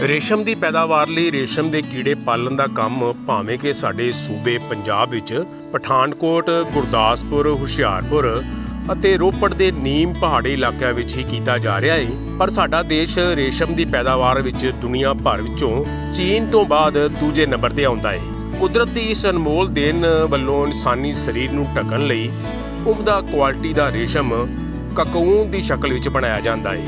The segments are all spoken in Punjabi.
ਰੇਸ਼ਮ ਦੀ ਪੈਦਾਵਾਰ ਲਈ ਰੇਸ਼ਮ ਦੇ ਕੀੜੇ ਪਾਲਣ ਦਾ ਕੰਮ ਭਾਵੇਂ ਕਿ ਸਾਡੇ ਸੂਬੇ ਪੰਜਾਬ ਵਿੱਚ ਪਠਾਨਕੋਟ, ਗੁਰਦਾਸਪੁਰ, ਹੁਸ਼ਿਆਰਪੁਰ ਅਤੇ ਰੋਪੜ ਦੇ ਨੀਮ ਪਹਾੜੀ ਇਲਾਕਿਆਂ ਵਿੱਚ ਹੀ ਕੀਤਾ ਜਾ ਰਿਹਾ ਹੈ, ਪਰ ਸਾਡਾ ਦੇਸ਼ ਰੇਸ਼ਮ ਦੀ ਪੈਦਾਵਾਰ ਵਿੱਚ ਦੁਨੀਆ ਭਰ ਵਿੱਚੋਂ ਚੀਨ ਤੋਂ ਬਾਅਦ ਦੂਜੇ ਨੰਬਰ ਤੇ ਆਉਂਦਾ ਹੈ। ਕੁਦਰਤ ਦੀ ਇਸ ਅਨਮੋਲ ਦੇਣ ਵੱਲੋਂ ਇਨਸਾਨੀ ਸਰੀਰ ਨੂੰ ਢੱਕਣ ਲਈ ਉਮਦਾ ਕੁਆਲਿਟੀ ਦਾ ਰੇਸ਼ਮ ਕਕੂਨ ਦੀ ਸ਼ਕਲ ਵਿੱਚ ਬਣਾਇਆ ਜਾਂਦਾ ਹੈ।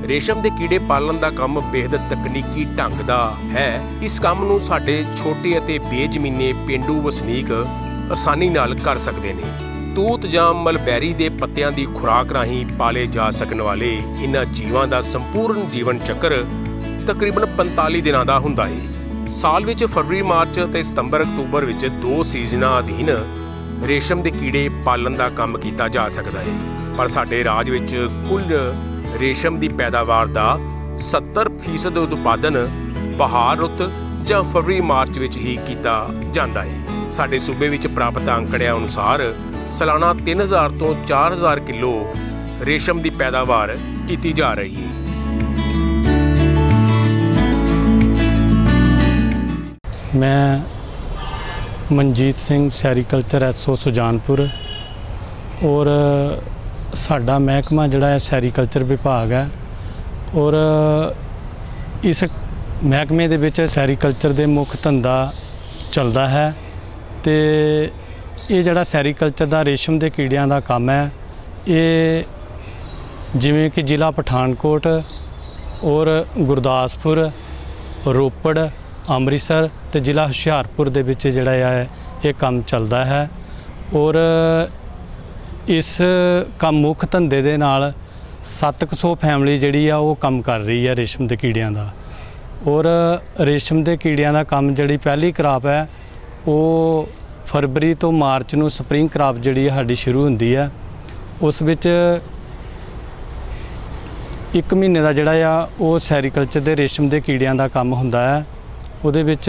ਰੇਸ਼ਮ ਦੇ ਕੀੜੇ ਪਾਲਣ ਦਾ ਕੰਮ ਬੇਹੱਦ ਤਕਨੀਕੀ ਢੰਗ ਦਾ ਹੈ। ਇਸ ਕੰਮ ਨੂੰ ਸਾਡੇ ਛੋਟੇ ਅਤੇ ਬੇਜ਼ਮੀਨੇ ਪੇਂਡੂ ਵਸਨੀਕ ਆਸਾਨੀ ਨਾਲ ਕਰ ਸਕਦੇ ਨੇ। ਤੂਤ ਜਾਂ ਮਲਬੈਰੀ ਦੇ ਪੱਤਿਆਂ ਦੀ ਖੁਰਾਕ ਰਾਹੀਂ ਪਾਲੇ ਜਾ ਸਕਣ ਵਾਲੇ ਇਹਨਾਂ ਜੀਵਾਂ ਦਾ ਸੰਪੂਰਨ ਜੀਵਨ ਚੱਕਰ ਤਕਰੀਬਨ 45 ਦਿਨਾਂ ਦਾ ਹੁੰਦਾ ਹੈ। ਸਾਲ ਵਿੱਚ ਫਰਵਰੀ, ਮਾਰਚ ਅਤੇ ਸਤੰਬਰ, ਅਕਤੂਬਰ ਵਿੱਚ 2 ਸੀਜ਼ਨਾਂ ਅਧੀਨ ਰੇਸ਼ਮ ਦੇ ਕੀੜੇ ਪਾਲਣ ਦਾ ਕੰਮ ਕੀਤਾ ਜਾ ਸਕਦਾ ਹੈ, ਪਰ ਸਾਡੇ ਰਾਜ ਵਿੱਚ ਕੁੱਲ ਰੇਸ਼ਮ ਦੀ ਪੈਦਾਵਾਰ ਦਾ 70% ਉਤਪਾਦਨ ਬਹਾਰ ਰੁੱਤ ਜਾਂ ਫਰਵਰੀ, ਮਾਰਚ ਵਿੱਚ ਹੀ ਕੀਤਾ ਜਾਂਦਾ ਹੈ। ਸਾਡੇ ਸੂਬੇ ਵਿੱਚ ਪ੍ਰਾਪਤ ਅੰਕੜਿਆਂ ਅਨੁਸਾਰ ਸਾਲਾਨਾ 3000 ਤੋਂ 4000 ਕਿਲੋ ਰੇਸ਼ਮ ਦੀ ਪੈਦਾਵਾਰ ਕੀਤੀ ਜਾ ਰਹੀ ਹੈ। मैं मनजीत सिंह सैरीकल्चर एसओ सुजानपुर और साडा महकमा जिहड़ा है सैरीकल्चर विभाग है और इस महकमे दे विच सैरीकल्चर दे मुख धंधा चलदा है ते ये जिहड़ा सैरीकल्चर दा रेशम दे कीड़ियां दा काम है ये जिवें कि जिला पठानकोट और गुरदासपुर, रोपड़, ਅੰਮ੍ਰਿਤਸਰ ਤੇ ਜ਼ਿਲ੍ਹਾ ਹੁਸ਼ਿਆਰਪੁਰ ਦੇ ਵਿੱਚ ਜਿਹੜਾ ਹੈ ਇਹ ਕੰਮ ਚੱਲਦਾ ਹੈ ਔਰ ਇਸ ਕੰਮ ਮੁੱਖ ਧੰਦੇ ਦੇ ਨਾਲ 700 ਫੈਮਿਲੀ ਜਿਹੜੀ ਆ ਉਹ ਕੰਮ ਕਰ ਰਹੀ ਹੈ ਰੇਸ਼ਮ ਦੇ ਕੀੜਿਆਂ ਦਾ। ਔਰ ਰੇਸ਼ਮ ਦੇ ਕੀੜਿਆਂ ਦਾ ਕੰਮ ਜਿਹੜੀ ਪਹਿਲੀ ਕਰਾਪ ਹੈ ਉਹ ਫਰਵਰੀ ਤੋਂ ਮਾਰਚ ਨੂੰ ਸਪਰਿੰਗ ਕਰਾਪ ਜਿਹੜੀ ਸਾਡੀ ਸ਼ੁਰੂ ਹੁੰਦੀ ਹੈ। ਉਸ ਵਿੱਚ 1 ਮਹੀਨੇ ਦਾ ਜਿਹੜਾ ਆ ਉਹ ਸੈਰੀਕਲਚਰ ਦੇ ਰੇਸ਼ਮ ਦੇ ਕੀੜਿਆਂ ਦਾ ਕੰਮ ਹੁੰਦਾ ਹੈ। ਉਹਦੇ ਵਿੱਚ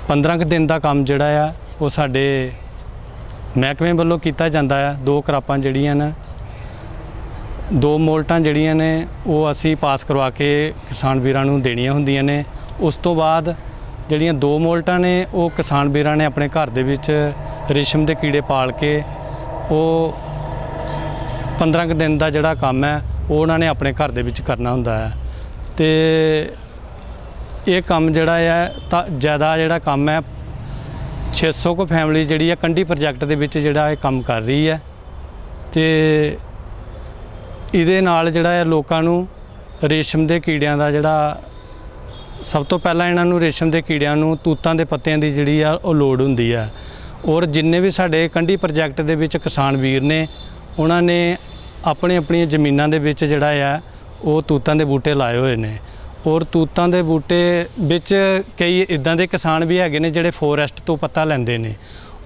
15 ਕੁ ਦਿਨ ਦਾ ਕੰਮ ਜਿਹੜਾ ਆ ਉਹ ਸਾਡੇ ਮਹਿਕਮੇ ਵੱਲੋਂ ਕੀਤਾ ਜਾਂਦਾ ਹੈ। 2 ਕਰਾਪਾਂ ਜਿਹੜੀਆਂ ਨੇ 2 ਮੋਲਟਾਂ ਜਿਹੜੀਆਂ ਨੇ ਉਹ ਅਸੀਂ ਪਾਸ ਕਰਵਾ ਕੇ ਕਿਸਾਨ ਵੀਰਾਂ ਨੂੰ ਦੇਣੀਆਂ ਹੁੰਦੀਆਂ ਨੇ। ਉਸ ਤੋਂ ਬਾਅਦ ਜਿਹੜੀਆਂ 2 ਮੋਲਟਾਂ ਨੇ ਉਹ ਕਿਸਾਨ ਵੀਰਾਂ ਨੇ ਆਪਣੇ ਘਰ ਦੇ ਵਿੱਚ ਰੇਸ਼ਮ ਦੇ ਕੀੜੇ ਪਾਲ ਕੇ ਉਹ 15 ਕੁ ਦਿਨ ਦਾ ਜਿਹੜਾ ਕੰਮ ਹੈ ਉਹ ਉਹਨਾਂ ਨੇ ਆਪਣੇ ਘਰ ਦੇ ਵਿੱਚ ਕਰਨਾ ਹੁੰਦਾ ਹੈ। ਤੇ ਇਹ ਕੰਮ ਜਿਹੜਾ ਹੈ ਤਾਂ ਜ਼ਿਆਦਾ ਜਿਹੜਾ ਕੰਮ ਹੈ 600 ਕੁ ਫੈਮਿਲੀ ਜਿਹੜੀ ਹੈ ਕੰਢੀ ਪ੍ਰੋਜੈਕਟ ਦੇ ਵਿੱਚ ਜਿਹੜਾ ਇਹ ਕੰਮ ਕਰ ਰਹੀ ਹੈ ਤੇ ਇਹਦੇ ਨਾਲ ਜਿਹੜਾ ਹੈ ਲੋਕਾਂ ਨੂੰ ਰੇਸ਼ਮ ਦੇ ਕੀੜਿਆਂ ਦਾ ਜਿਹੜਾ ਸਭ ਤੋਂ ਪਹਿਲਾਂ ਇਹਨਾਂ ਨੂੰ ਰੇਸ਼ਮ ਦੇ ਕੀੜਿਆਂ ਨੂੰ ਤੂਤਾਂ ਦੇ ਪੱਤਿਆਂ ਦੀ ਜਿਹੜੀ ਆ ਉਹ ਲੋੜ ਹੁੰਦੀ ਹੈ। ਔਰ ਜਿੰਨੇ ਵੀ ਸਾਡੇ ਕੰਢੀ ਪ੍ਰੋਜੈਕਟ ਦੇ ਵਿੱਚ ਕਿਸਾਨ ਵੀਰ ਨੇ ਉਹਨਾਂ ਨੇ ਆਪਣੀਆਂ ਜ਼ਮੀਨਾਂ ਦੇ ਵਿੱਚ ਜਿਹੜਾ ਆ ਉਹ ਤੂਤਾਂ ਦੇ ਬੂਟੇ ਲਾਏ ਹੋਏ ਨੇ ਔਰ ਤੂਤਾਂ ਦੇ ਬੂਟੇ ਵਿੱਚ ਕਈ ਇੱਦਾਂ ਦੇ ਕਿਸਾਨ ਵੀ ਹੈਗੇ ਨੇ ਜਿਹੜੇ ਫੋਰੈਸਟ ਤੋਂ ਪੱਤਾ ਲੈਂਦੇ ਨੇ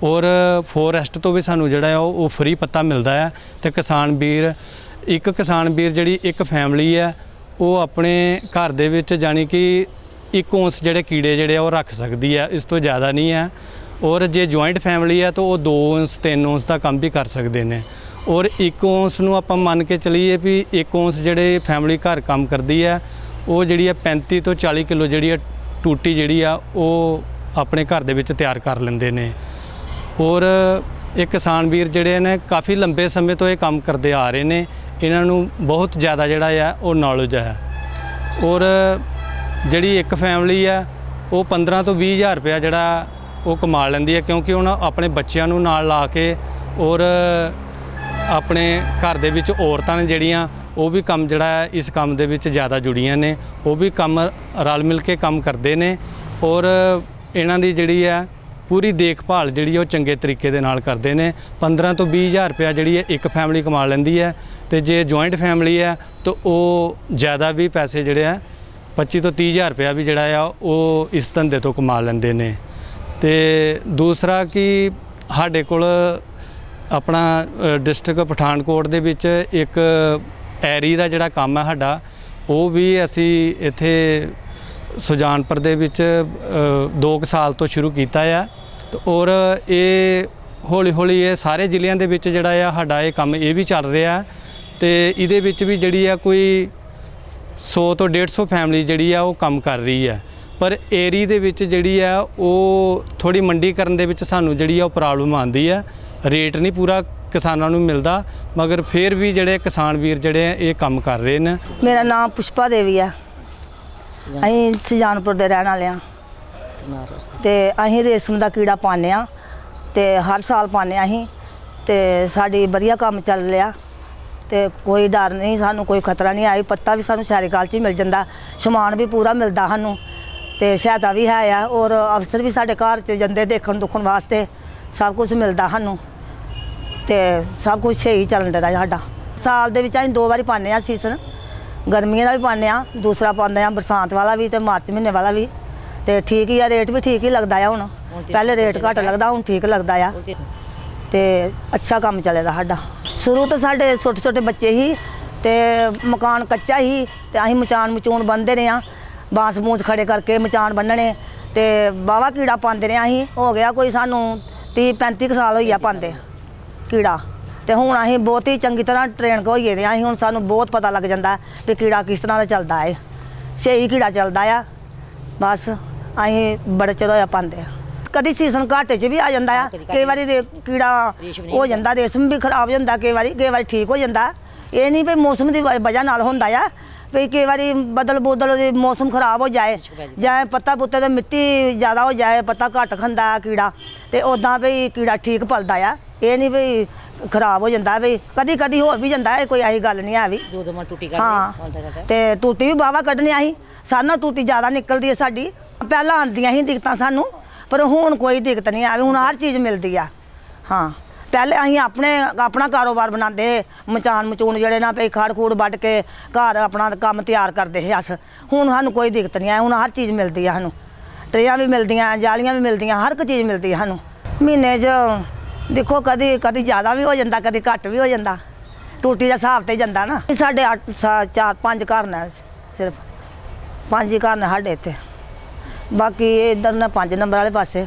ਔਰ ਫੋਰੈਸਟ ਤੋਂ ਵੀ ਸਾਨੂੰ ਜਿਹੜਾ ਆ ਉਹ ਫ੍ਰੀ ਪੱਤਾ ਮਿਲਦਾ ਹੈ ਤੇ ਕਿਸਾਨ ਵੀਰ ਜਿਹੜੀ ਇੱਕ ਫੈਮਿਲੀ ਹੈ ਉਹ ਆਪਣੇ ਘਰ ਦੇ ਵਿੱਚ ਜਾਣੀ ਕਿ 1 ਔਂਸ ਜਿਹੜੇ ਕੀੜੇ ਜਿਹੜੇ ਆ ਉਹ ਰੱਖ ਸਕਦੀ ਹੈ, ਇਸ ਤੋਂ ਜ਼ਿਆਦਾ ਨਹੀਂ ਹੈ। ਔਰ ਜੇ ਜੁਆਇੰਟ ਫੈਮਿਲੀ ਹੈ ਤਾਂ ਉਹ 2 ਔਂਸ 3 ਔਂਸ ਦਾ ਕੰਮ ਵੀ ਕਰ ਸਕਦੇ ਨੇ ਔਰ 1 ਔਂਸ ਨੂੰ ਆਪਾਂ ਮੰਨ ਕੇ ਚੱਲੀਏ ਵੀ 1 ਔਂਸ ਜਿਹੜੇ ਫੈਮਿਲੀ ਘਰ ਕੰਮ ਕਰਦੀ ਹੈ ਉਹ ਜਿਹੜੀ ਹੈ 35 ਤੋਂ 40 ਕਿਲੋ ਜਿਹੜੀ ਹੈ ਟੂਟੀ ਜਿਹੜੀ ਆ ਉਹ ਆਪਣੇ ਘਰ ਦੇ ਵਿੱਚ ਤਿਆਰ ਕਰ ਲੈਂਦੇ ਨੇ। ਔਰ ਇਹ ਕਿਸਾਨ ਵੀਰ ਜਿਹੜੇ ਨੇ ਕਾਫੀ ਲੰਬੇ ਸਮੇਂ ਤੋਂ ਇਹ ਕੰਮ ਕਰਦੇ ਆ ਰਹੇ ਨੇ, ਇਹਨਾਂ ਨੂੰ ਬਹੁਤ ਜ਼ਿਆਦਾ ਜਿਹੜਾ ਆ ਉਹ ਨੌਲੇਜ ਹੈ। ਔਰ ਜਿਹੜੀ ਇੱਕ ਫੈਮਿਲੀ ਆ ਉਹ 15 ਤੋਂ 20 ਹਜ਼ਾਰ ਰੁਪਇਆ ਜਿਹੜਾ ਉਹ ਕਮਾ ਲੈਂਦੀ ਹੈ ਕਿਉਂਕਿ ਉਹਨਾਂ ਆਪਣੇ ਬੱਚਿਆਂ ਨੂੰ ਨਾਲ ਲਾ ਕੇ ਔਰ ਆਪਣੇ ਘਰ ਦੇ ਵਿੱਚ ਔਰਤਾਂ ਨੇ ਜਿਹੜੀਆਂ ਉਹ ਵੀ ਕੰਮ ਜਿਹੜਾ ਹੈ ਇਸ ਕੰਮ ਦੇ ਵਿੱਚ ਜ਼ਿਆਦਾ ਜੁੜੀਆਂ ਨੇ, ਉਹ ਵੀ ਕੰਮ ਰਲ ਮਿਲ ਕੇ ਕੰਮ ਕਰਦੇ ਨੇ ਔਰ ਇਹਨਾਂ ਦੀ ਜਿਹੜੀ ਹੈ ਪੂਰੀ ਦੇਖਭਾਲ ਜਿਹੜੀ ਉਹ ਚੰਗੇ ਤਰੀਕੇ ਦੇ ਨਾਲ ਕਰਦੇ ਨੇ। 15 ਤੋਂ 20 ਹਜ਼ਾਰ ਰੁਪਇਆ ਜਿਹੜੀ ਹੈ ਇੱਕ ਫੈਮਿਲੀ ਕਮਾ ਲੈਂਦੀ ਹੈ ਤੇ ਜੇ ਜੁਆਇੰਟ ਫੈਮਿਲੀ ਹੈ ਤਾਂ ਉਹ ਜ਼ਿਆਦਾ ਵੀ ਪੈਸੇ ਜਿਹੜੇ ਆ 25 ਤੋਂ 30 ਹਜ਼ਾਰ ਰੁਪਇਆ ਵੀ ਜਿਹੜਾ ਆ ਉਹ ਇਸ ਧੰਦੇ ਤੋਂ ਕਮਾ ਲੈਂਦੇ ਨੇ। ਤੇ ਦੂਸਰਾ ਕਿ ਸਾਡੇ ਕੋਲ ਆਪਣਾ ਡਿਸਟ੍ਰਿਕਟ ਪਠਾਨਕੋਟ ਦੇ ਵਿੱਚ ਇੱਕ ਐਰੀ ਦਾ ਜਿਹੜਾ ਕੰਮ ਹੈ ਸਾਡਾ ਉਹ ਵੀ ਅਸੀਂ ਇੱਥੇ ਸੁਜਾਨਪੁਰ ਦੇ ਵਿੱਚ 2 ਸਾਲ ਤੋਂ ਸ਼ੁਰੂ ਕੀਤਾ ਆ ਤੇ ਔਰ ਇਹ ਹੌਲੀ ਹੌਲੀ ਇਹ ਸਾਰੇ ਜ਼ਿਲ੍ਹਿਆਂ ਦੇ ਵਿੱਚ ਜਿਹੜਾ ਆ ਸਾਡਾ ਇਹ ਕੰਮ ਇਹ ਵੀ ਚੱਲ ਰਿਹਾ ਤੇ ਇਹਦੇ ਵਿੱਚ ਵੀ ਜਿਹੜੀ ਆ ਕੋਈ 100 ਤੋਂ 150 ਫੈਮਿਲੀ ਜਿਹੜੀ ਆ ਉਹ ਕੰਮ ਕਰ ਰਹੀ ਹੈ। ਪਰ ਏਰੀ ਦੇ ਵਿੱਚ ਜਿਹੜੀ ਆ ਉਹ ਥੋੜੀ ਮੰਡੀਕਰਨ ਦੇ ਵਿੱਚ ਸਾਨੂੰ ਜਿਹੜੀ ਆ ਉਹ ਪ੍ਰੋਬਲਮ ਆਉਂਦੀ ਹੈ। ਰੇਟ ਨਹੀਂ ਪੂਰਾ ਕਿਸਾਨਾਂ ਨੂੰ ਮਿਲਦਾ, ਮਗਰ ਫਿਰ ਵੀ ਜਿਹੜੇ ਕਿਸਾਨ ਵੀਰ ਜਿਹੜੇ ਆ ਇਹ ਕੰਮ ਕਰ ਰਹੇ ਨੇ। ਮੇਰਾ ਨਾਮ ਪੁਸ਼ਪਾ ਦੇਵੀ ਆ। ਅਸੀਂ ਸੁਜਾਨਪੁਰ ਦੇ ਰਹਿਣ ਵਾਲੇ ਹਾਂ ਤੇ ਅਸੀਂ ਰੇਸ਼ਮ ਦਾ ਕੀੜਾ ਪਾਉਂਦੇ ਹਾਂ ਤੇ ਹਰ ਸਾਲ ਪਾਉਂਦੇ ਹਾਂ ਅਸੀਂ, ਤੇ ਸਾਡੀ ਵਧੀਆ ਕੰਮ ਚੱਲ ਰਿਹਾ ਤੇ ਕੋਈ ਡਰ ਨਹੀਂ, ਸਾਨੂੰ ਕੋਈ ਖਤਰਾ ਨਹੀਂ ਆਈ। ਪੱਤਾ ਵੀ ਸਾਨੂੰ ਸੈਰੀਕਲ 'ਚ ਹੀ ਮਿਲ ਜਾਂਦਾ, ਸਮਾਨ ਵੀ ਪੂਰਾ ਮਿਲਦਾ ਸਾਨੂੰ ਤੇ ਸਹਾਇਤਾ ਵੀ ਹੈ ਆ, ਔਰ ਅਫਸਰ ਵੀ ਸਾਡੇ ਘਰ 'ਚ ਜਾਂਦੇ ਦੇਖਣ ਦੁੱਖਣ ਵਾਸਤੇ, ਸਭ ਕੁਝ ਮਿਲਦਾ ਸਾਨੂੰ ਤੇ ਸਭ ਕੁਝ ਸਹੀ ਚੱਲਣ ਦਾ ਸਾਡਾ। ਸਾਲ ਦੇ ਵਿੱਚ ਅਸੀਂ 2 ਵਾਰੀ ਪਾਉਂਦੇ ਹਾਂ ਸੀਜ਼ਨ, ਗਰਮੀਆਂ ਦਾ ਵੀ ਪਾਉਂਦੇ ਹਾਂ, ਦੂਸਰਾ ਪਾਉਂਦੇ ਹਾਂ ਬਰਸਾਤ ਵਾਲਾ ਵੀ ਤੇ ਮਾਰਚ ਮਹੀਨੇ ਵਾਲਾ ਵੀ, ਤੇ ਠੀਕ ਹੀ ਆ, ਰੇਟ ਵੀ ਠੀਕ ਹੀ ਲੱਗਦਾ ਆ। ਹੁਣ ਪਹਿਲੇ ਰੇਟ ਘੱਟ ਲੱਗਦਾ, ਹੁਣ ਠੀਕ ਲੱਗਦਾ ਆ ਤੇ ਅੱਛਾ ਕੰਮ ਚੱਲਦਾ ਸਾਡਾ। ਸ਼ੁਰੂ ਤੋਂ ਸਾਡੇ ਛੋਟੇ ਛੋਟੇ ਬੱਚੇ ਹੀ ਤੇ ਮਕਾਨ ਕੱਚਾ ਹੀ ਤੇ ਅਸੀਂ ਮਚੂਣ ਬੰਨ੍ਹਦੇ ਰਹੇ ਹਾਂ, ਬਾਂਸ ਬੂੰਸ ਖੜੇ ਕਰਕੇ ਮਚਾਨ ਬੰਨਣੇ ਤੇ ਵਾਹਵਾ ਕੀੜਾ ਪਾਉਂਦੇ ਰਹੇ ਅਸੀਂ। ਹੋ ਗਿਆ ਕੋਈ ਸਾਨੂੰ 30-35 ਸਾਲ ਹੋਈ ਆ ਪਾਉਂਦੇ ਕੀੜਾ, ਤੇ ਹੁਣ ਅਸੀਂ ਬਹੁਤ ਹੀ ਚੰਗੀ ਤਰ੍ਹਾਂ ਟ੍ਰੇਨ ਹੋਈਏ ਦੇ ਅਸੀਂ। ਹੁਣ ਸਾਨੂੰ ਬਹੁਤ ਪਤਾ ਲੱਗ ਜਾਂਦਾ ਵੀ ਕੀੜਾ ਕਿਸ ਤਰ੍ਹਾਂ ਦਾ ਚੱਲਦਾ ਹੈ, ਸਹੀ ਕੀੜਾ ਚੱਲਦਾ ਆ। ਬਸ ਅਸੀਂ ਬੜੇ ਚਿਰ ਹੋਇਆ ਪਾਉਂਦੇ ਆ। ਕਦੀ ਸੀਜ਼ਨ ਘਾਟੇ 'ਚ ਵੀ ਆ ਜਾਂਦਾ ਆ, ਕਈ ਵਾਰੀ ਕੀੜਾ ਹੋ ਜਾਂਦਾ, ਰੇਸ਼ਮ ਵੀ ਖਰਾਬ ਹੋ ਜਾਂਦਾ, ਕਈ ਵਾਰੀ ਠੀਕ ਹੋ ਜਾਂਦਾ। ਇਹ ਨਹੀਂ ਵੀ ਮੌਸਮ ਦੀ ਵਜ੍ਹਾ ਨਾਲ ਹੁੰਦਾ ਆ, ਵੀ ਕਈ ਵਾਰੀ ਬਦਲ ਮੌਸਮ ਖਰਾਬ ਹੋ ਜਾਏ ਜਾਂ ਪੱਤਾ ਪੁੱਤੇ ਤੇ ਮਿੱਟੀ ਜ਼ਿਆਦਾ ਹੋ ਜਾਏ, ਪੱਤਾ ਘੱਟ ਖਾਂਦਾ ਕੀੜਾ, ਤੇ ਉੱਦਾਂ ਵੀ ਕੀੜਾ ਠੀਕ ਪਲਦਾ ਆ। ਇਹ ਨਹੀਂ ਵੀ ਖਰਾਬ ਹੋ ਜਾਂਦਾ, ਵੀ ਕਦੀ ਹੋਰ ਵੀ ਜਾਂਦਾ ਹੈ, ਕੋਈ ਐਸੀ ਗੱਲ ਨਹੀਂ ਹੈ ਵੀ। ਹਾਂ, ਤੇ ਟੂਟੀ ਵੀ ਬਾਵਾ ਕੱਢਣੀ ਅਸੀਂ, ਸਾਨੂੰ ਟੂਟੀ ਜ਼ਿਆਦਾ ਨਿਕਲਦੀ ਹੈ ਸਾਡੀ। ਪਹਿਲਾਂ ਆਉਂਦੀਆਂ ਸੀ ਦਿੱਕਤਾਂ ਸਾਨੂੰ, ਪਰ ਹੁਣ ਕੋਈ ਦਿੱਕਤ ਨਹੀਂ ਆਵੇ, ਹੁਣ ਹਰ ਚੀਜ਼ ਮਿਲਦੀ ਆ। ਹਾਂ, ਪਹਿਲੇ ਅਸੀਂ ਆਪਣਾ ਕਾਰੋਬਾਰ ਬਣਾਉਂਦੇ, ਮਚੂਣ ਜਿਹੜੇ ਨਾ ਪਈ ਖੜ ਖੂੜ ਵੱਢ ਕੇ ਘਰ ਆਪਣਾ ਕੰਮ ਤਿਆਰ ਕਰਦੇ ਸੀ ਅਸ। ਹੁਣ ਸਾਨੂੰ ਕੋਈ ਦਿੱਕਤ ਨਹੀਂ ਆ, ਹੁਣ ਹਰ ਚੀਜ਼ ਮਿਲਦੀ ਆ ਸਾਨੂੰ, ਟਰੇਆਂ ਵੀ ਮਿਲਦੀਆਂ, ਜਾਲੀਆਂ ਵੀ ਮਿਲਦੀਆਂ, ਹਰ ਇੱਕ ਚੀਜ਼ ਮਿਲਦੀ ਆ ਸਾਨੂੰ। ਮਹੀਨੇ 'ਚ ਦੇਖੋ ਕਦੀ ਜ਼ਿਆਦਾ ਵੀ ਹੋ ਜਾਂਦਾ, ਕਦੀ ਘੱਟ ਵੀ ਹੋ ਜਾਂਦਾ, ਟੂਟੀ ਦਾ ਹਿਸਾਬ ਤੇ ਜਾਂਦਾ ਨਾ। ਸਾਡੇ 4-5 ਘਰ ਨੇ, ਸਿਰਫ 5 ਹੀ ਘਰ ਨੇ ਸਾਡੇ ਇੱਥੇ, ਬਾਕੀ ਇੱਧਰ ਨਾ 5 ਨੰਬਰ ਵਾਲੇ ਪਾਸੇ।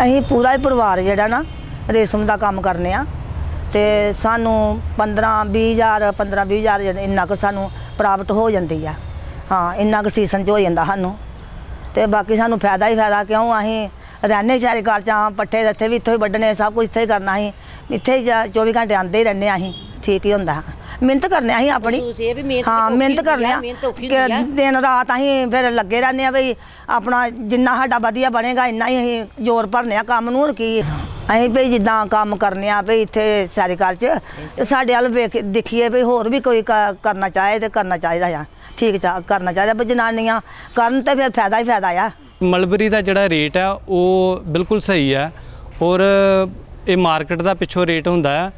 ਅਸੀਂ ਪੂਰਾ ਹੀ ਪਰਿਵਾਰ ਜਿਹੜਾ ਨਾ ਰੇਸ਼ਮ ਦਾ ਕੰਮ ਕਰਨੇ ਆ, ਤੇ ਸਾਨੂੰ 15-20 ਹਜ਼ਾਰ ਇੰਨਾ ਕੁ ਸਾਨੂੰ ਪ੍ਰਾਪਤ ਹੋ ਜਾਂਦੀ ਆ। ਹਾਂ, ਇੰਨਾ ਕੁ ਸੀਜ਼ਨ 'ਚ ਹੋ ਜਾਂਦਾ ਸਾਨੂੰ, ਤੇ ਬਾਕੀ ਸਾਨੂੰ ਫਾਇਦਾ ਹੀ ਫਾਇਦਾ। ਕਿਉਂ ਅਸੀਂ ਰਹਿੰਦੇ ਸ਼ਹਿਰੀ ਘਰ 'ਚ ਆ, ਪੱਠੇ ਇੱਥੇ ਵੀ ਇੱਥੋਂ ਹੀ ਵੱਢਣੇ, ਸਭ ਕੁਝ ਇੱਥੇ ਹੀ ਕਰਨਾ। ਅਸੀਂ ਇੱਥੇ ਹੀ 24 ਘੰਟੇ ਆਉਂਦੇ ਹੀ ਰਹਿੰਦੇ ਹਾਂ ਅਸੀਂ, ਠੀਕ ਹੀ ਹੁੰਦਾ। ਮਿਹਨਤ ਕਰਨੇ ਅਸੀਂ ਆਪਣੀ, ਹਾਂ ਮਿਹਨਤ ਕਰਨੇ ਆ ਕਿ ਦਿਨ ਰਾਤ ਅਸੀਂ ਫਿਰ ਲੱਗੇ ਰਹਿੰਦੇ ਆ ਵੀ ਆਪਣਾ ਜਿੰਨਾ ਸਾਡਾ ਵਧੀਆ ਬਣੇਗਾ ਇੰਨਾ ਹੀ ਅਸੀਂ ਜ਼ੋਰ ਭਰਨੇ ਆ ਕੰਮ ਨੂੰ। ਹੋਰ ਕੀ ਅਸੀਂ ਵੀ ਜਿੱਦਾਂ ਕੰਮ ਕਰਨੇ ਆ ਵੀ ਇੱਥੇ ਸ਼ਹਿਰੀ ਘਰ 'ਚ, ਤੇ ਸਾਡੇ ਵੱਲ ਦੇਖੀਏ ਵੀ ਹੋਰ ਵੀ ਕੋਈ ਕਰਨਾ ਚਾਹੇ ਤੇ ਕਰਨਾ ਚਾਹੀਦਾ ਆ, ਠੀਕ ਕਰਨਾ ਚਾਹੀਦਾ ਵੀ ਜਨਾਨੀਆਂ ਕਰਨ ਤੇ ਫਿਰ ਫਾਇਦਾ ਹੀ ਫਾਇਦਾ ਆ। ਮਲਬਰੀ ਦਾ ਜਿਹੜਾ ਰੇਟ ਆ ਉਹ ਬਿਲਕੁਲ ਸਹੀ ਹੈ, ਔਰ ਇਹ ਮਾਰਕੀਟ ਦਾ ਪਿੱਛੋਂ ਰੇਟ ਹੁੰਦਾ ਹੈ।